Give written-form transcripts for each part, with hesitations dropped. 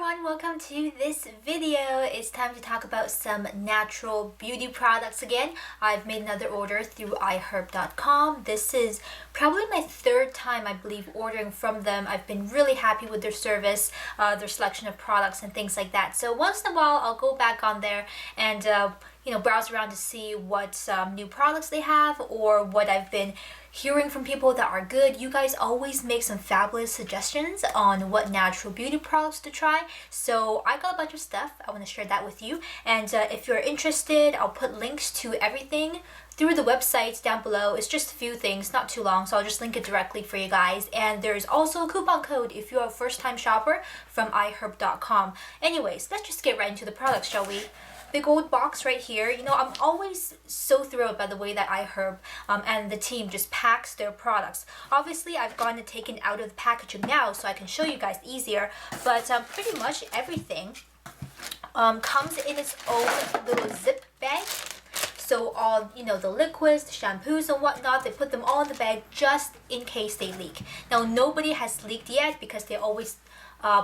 everyone, welcome to this video. It's time to talk about some natural beauty products again. I've made another order through iHerb.com. This is probably my third time, I believe, ordering from them. I've been really happy with their service, their selection of products and things like that. So once in a while, I'll go back on there and browse around to see what new products they have or what I've been hearing from people that are good. You guys always make some fabulous suggestions on what natural beauty products to try. So I got a bunch of stuff. I want to share that with you. And if you're interested, I'll put links to everything through the website down below. It's just a few things, not too long, so I'll just link it directly for you guys. And there's also a coupon code if you're a first-time shopper from iHerb.com. Anyways, let's just get right into the products, shall we? Big old box right here. You know, I'm always so thrilled by the way that iHerb and the team just packs their products. Obviously, I've gotten it taken out of the packaging now so I can show you guys easier, but pretty much everything comes in its own little zip bag. So all, the liquids, the shampoos and whatnot, they put them all in the bag just in case they leak. Now, nobody has leaked yet because they always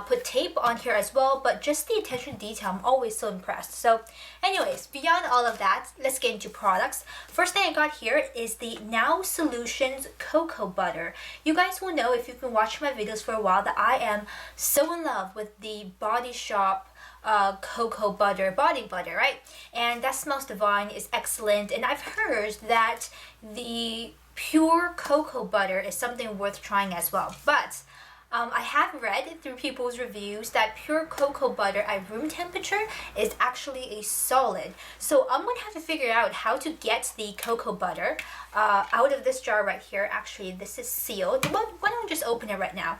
put tape on here as well, but just the attention to detail, I'm always so impressed. So anyways, beyond all of that, let's get into products. First thing I got here is the Now Solutions Cocoa Butter. You guys will know if you've been watching my videos for a while that I am so in love with the Body Shop cocoa butter, body butter, right? And that smells divine, is excellent, and I've heard that the pure cocoa butter is something worth trying as well. But I have read through people's reviews that pure cocoa butter at room temperature is actually a solid. So I'm going to have to figure out how to get the cocoa butter out of this jar right here. Actually, this is sealed. Why don't we just open it right now?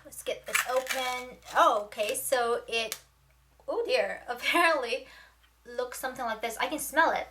Let's get this open. Oh, okay, so oh dear, apparently looks something like this. I can smell it.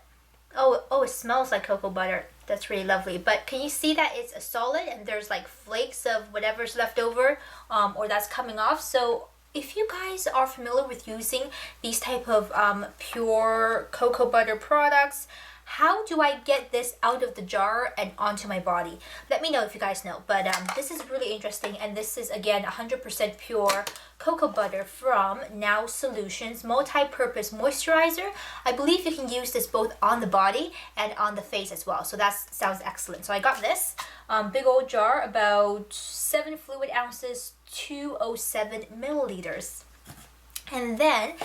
Oh, it smells like cocoa butter. That's really lovely. But can you see that it's a solid and there's like flakes of whatever's left over or that's coming off? So if you guys are familiar with using these type of pure cocoa butter products, how do I get this out of the jar and onto my body? Let me know if you guys know. But this is really interesting, and this is again 100% pure cocoa butter from Now Solutions multi-purpose moisturizer. I believe you can use this both on the body and on the face as well. So that sounds excellent. So I got this big old jar, about 7 fluid ounces, 207 milliliters. And then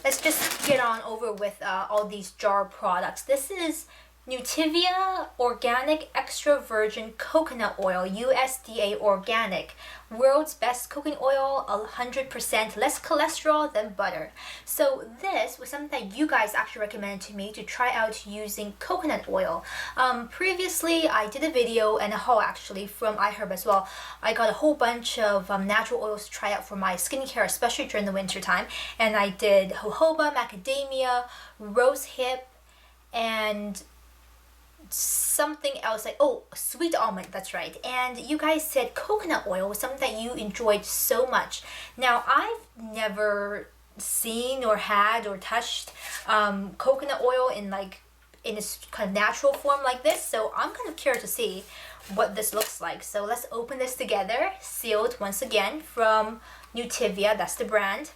let's just get on over with all these jar products. This is Nutiva Organic Extra Virgin Coconut Oil, USDA Organic. World's best cooking oil, 100% less cholesterol than butter. So this was something that you guys actually recommended to me to try out using coconut oil. Previously, I did a video and a haul actually from iHerb as well. I got a whole bunch of natural oils to try out for my skincare, especially during the winter time. And I did jojoba, macadamia, rose hip, and something else like sweet almond, that's right. And you guys said coconut oil was something that you enjoyed so much. Now I've never seen or had or touched coconut oil in its kind of natural form like this, so I'm kind of curious to see what this looks like. So let's open this together, sealed once again from Nutiva, that's the brand.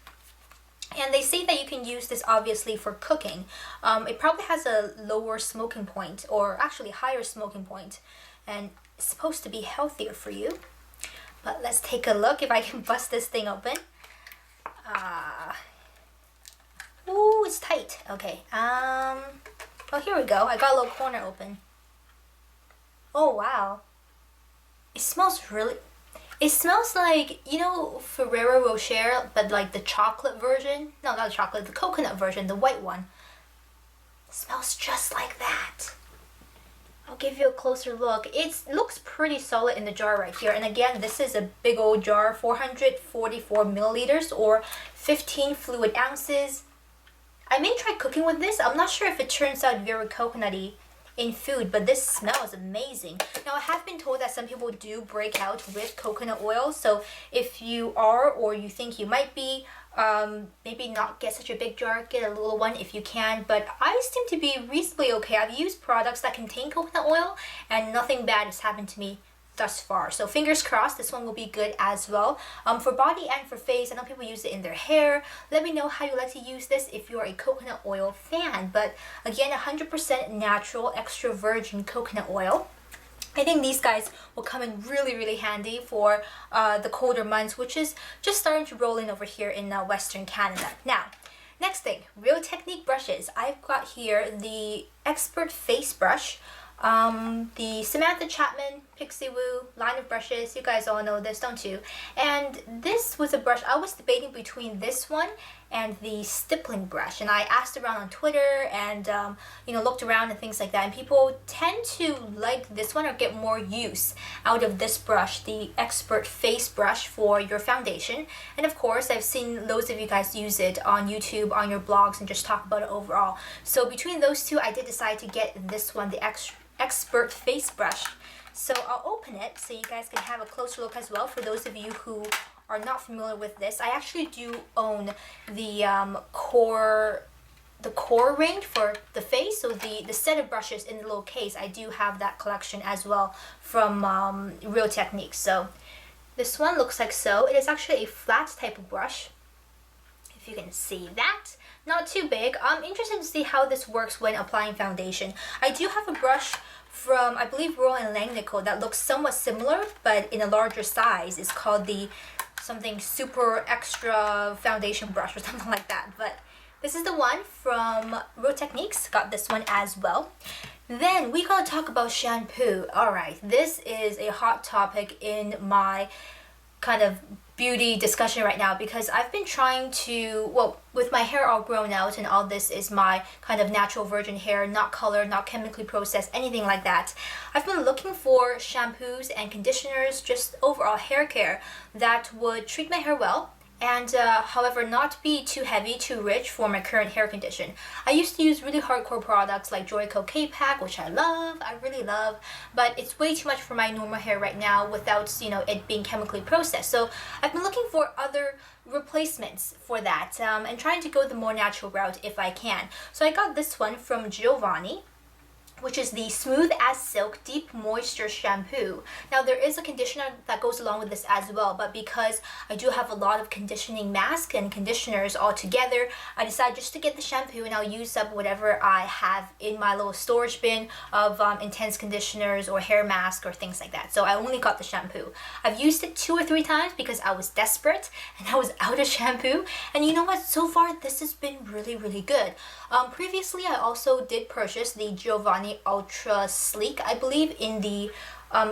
And they say that you can use this obviously for cooking. It probably has a lower smoking point, or actually higher smoking point, and it's supposed to be healthier for you. But let's take a look if I can bust this thing open. Ooh, it's tight. Okay. Oh, here we go. I got a little corner open. Oh wow. It smells like, Ferrero Rocher, but like the chocolate version. No, not the chocolate, the coconut version, the white one. It smells just like that. I'll give you a closer look. It looks pretty solid in the jar right here. And again, this is a big old jar, 444 milliliters or 15 fluid ounces. I may try cooking with this. I'm not sure if it turns out very coconutty in food, but this smells amazing. Now I have been told that some people do break out with coconut oil, so if you are or you think you might be, maybe not get such a big jar, get a little one if you can, but I seem to be reasonably okay. I've used products that contain coconut oil and nothing bad has happened to me thus far. So fingers crossed, this one will be good as well. For body and for face, I know people use it in their hair. Let me know how you like to use this if you're a coconut oil fan. But again, 100% natural, extra virgin coconut oil. I think these guys will come in really, really handy for the colder months, which is just starting to roll in over here in Western Canada. Now, next thing, Real Technique brushes. I've got here the Expert Face Brush, the Samantha Chapman Pixie Woo line of brushes. You guys all know this, don't you? And this was a brush, I was debating between this one and the stippling brush, and I asked around on Twitter and looked around and things like that, and people tend to like this one or get more use out of this brush, the Expert Face Brush for your foundation. And of course, I've seen loads of you guys use it on YouTube, on your blogs, and just talk about it overall. So between those two, I did decide to get this one, the Expert Face Brush. So I'll open it so you guys can have a closer look as well. For those of you who are not familiar with this, I actually do own the core range for the face. So the set of brushes in the little case, I do have that collection as well from Real Technique. So this one looks like so. It is actually a flat type of brush, if you can see that. Not too big. I'm interested to see how this works when applying foundation. I do have a brush from, I believe, Royal and Langnickel that looks somewhat similar, but in a larger size. It's called the something super extra foundation brush or something like that. But this is the one from Real Techniques. Got this one as well. Then we gotta talk about shampoo. Alright, this is a hot topic in my kind of beauty discussion right now, because I've been trying to, well, with my hair all grown out and all this is my kind of natural virgin hair, not colored, not chemically processed, anything like that. I've been looking for shampoos and conditioners, just overall hair care that would treat my hair well, and however not be too heavy, too rich for my current hair condition. I used to use really hardcore products like Joico K-Pack, which I love, I really love, but it's way too much for my normal hair right now without, it being chemically processed. So I've been looking for other replacements for that and trying to go the more natural route if I can. So I got this one from Giovanni, which is the Smooth as Silk Deep Moisture Shampoo. Now there is a conditioner that goes along with this as well, but because I do have a lot of conditioning masks and conditioners all together, I decided just to get the shampoo and I'll use up whatever I have in my little storage bin of intense conditioners or hair mask or things like that. So I only got the shampoo. I've used it 2 or 3 times because I was desperate and I was out of shampoo. And you know what? So far this has been really, really good. Previously I also did purchase the Giovanni Ultra Sleek, I believe, in the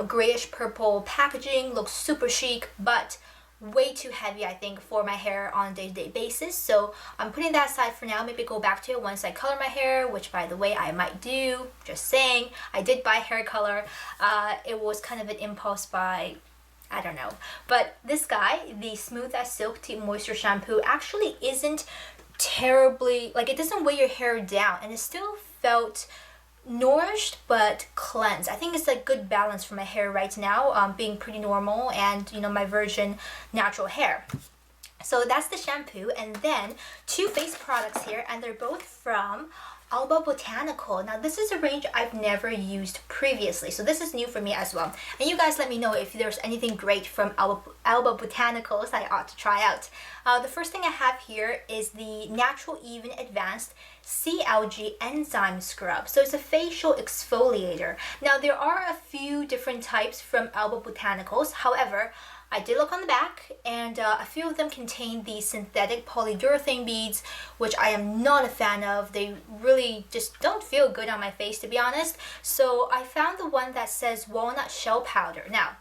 grayish purple packaging. Looks super chic, but way too heavy, I think, for my hair on a day-to-day basis. So I'm putting that aside for now. Maybe go back to it once I color my hair, which by the way I might do. Just saying, I did buy hair color. It was kind of an impulse buy, I don't know. But this guy, the Smooth as Silk Deep Moisture Shampoo, actually isn't terribly, like, it doesn't weigh your hair down, and it still felt nourished but cleansed. I think it's a good balance for my hair right now, being pretty normal and my virgin natural hair. So that's the shampoo, and then 2 face products here, and they're both from Alba Botanical. Now this is a range I've never used previously, so this is new for me as well. And you guys let me know if there's anything great from Alba Botanicals I ought to try out. The first thing I have here is the Natural Even Advanced Sea Algae Enzyme Scrub. So it's a facial exfoliator. Now there are a few different types from Alba Botanicals. However, I did look on the back, and a few of them contain the synthetic polyurethane beads, which I am not a fan of. They really just don't feel good on my face, to be honest. So I found the one that says walnut shell powder. Now,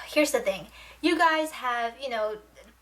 here's the thing. You guys have,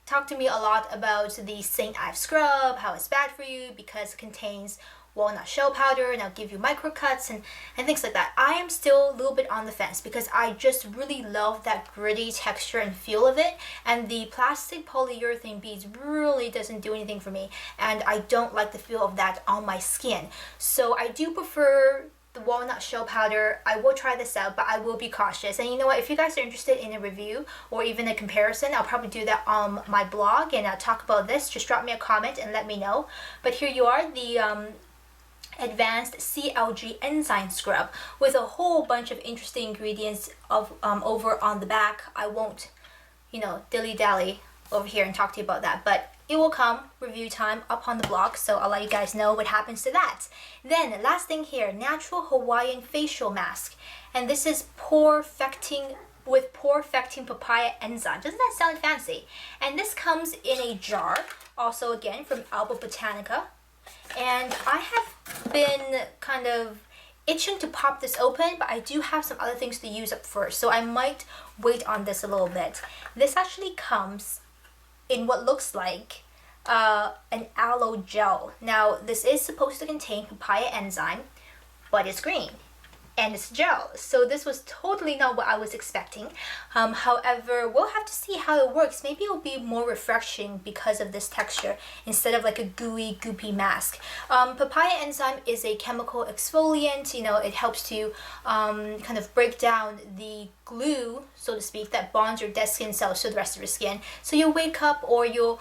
talked to me a lot about the St. Ives scrub, how it's bad for you because it contains walnut shell powder and I'll give you microcuts and things like that. I am still a little bit on the fence because I just really love that gritty texture and feel of it, and the plastic polyurethane beads really doesn't do anything for me, and I don't like the feel of that on my skin. So I do prefer the walnut shell powder. I will try this out, but I will be cautious. And you know what, if you guys are interested in a review or even a comparison, I'll probably do that on my blog and I'll talk about this. Just drop me a comment and let me know. But here you are, the advanced Algae enzyme scrub with a whole bunch of interesting ingredients of over on the back. I won't, dilly-dally over here and talk to you about that, but it will come, review time, up on the blog, so I'll let you guys know what happens to that. Then, last thing here, natural Hawaiian facial mask, and this is with pore-affecting papaya enzyme. Doesn't that sound fancy? And this comes in a jar, also again from Alba Botanica. And I have been kind of itching to pop this open, but I do have some other things to use up first, so I might wait on this a little bit. This actually comes in what looks like an aloe gel. Now, this is supposed to contain papaya enzyme, but it's green. And it's gel, so this was totally not what I was expecting. However, we'll have to see how it works. Maybe it'll be more refreshing because of this texture instead of like a gooey, goopy mask. Papaya enzyme is a chemical exfoliant. It helps to kind of break down the glue, so to speak, that bonds your dead skin cells to the rest of your skin. So you'll wake up or you'll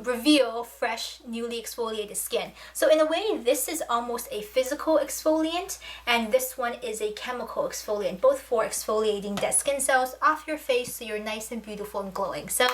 reveal fresh, newly exfoliated skin. So in a way, this is almost a physical exfoliant, and this one is a chemical exfoliant, both for exfoliating dead skin cells off your face so you're nice and beautiful and glowing. So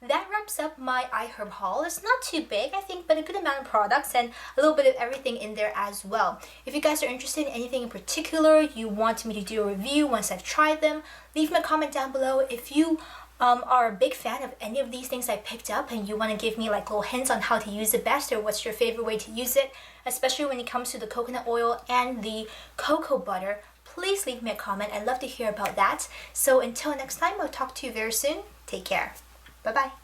that wraps up my iHerb haul. It's not too big, I think, but a good amount of products and a little bit of everything in there as well. If you guys are interested in anything in particular, you want me to do a review once I've tried them, leave me a comment down below. If you are a big fan of any of these things I picked up and you want to give me like little hints on how to use it best or what's your favorite way to use it, especially when it comes to the coconut oil and the cocoa butter, please leave me a comment. I'd love to hear about that. So until next time, I'll talk to you very soon. Take care. Bye-bye.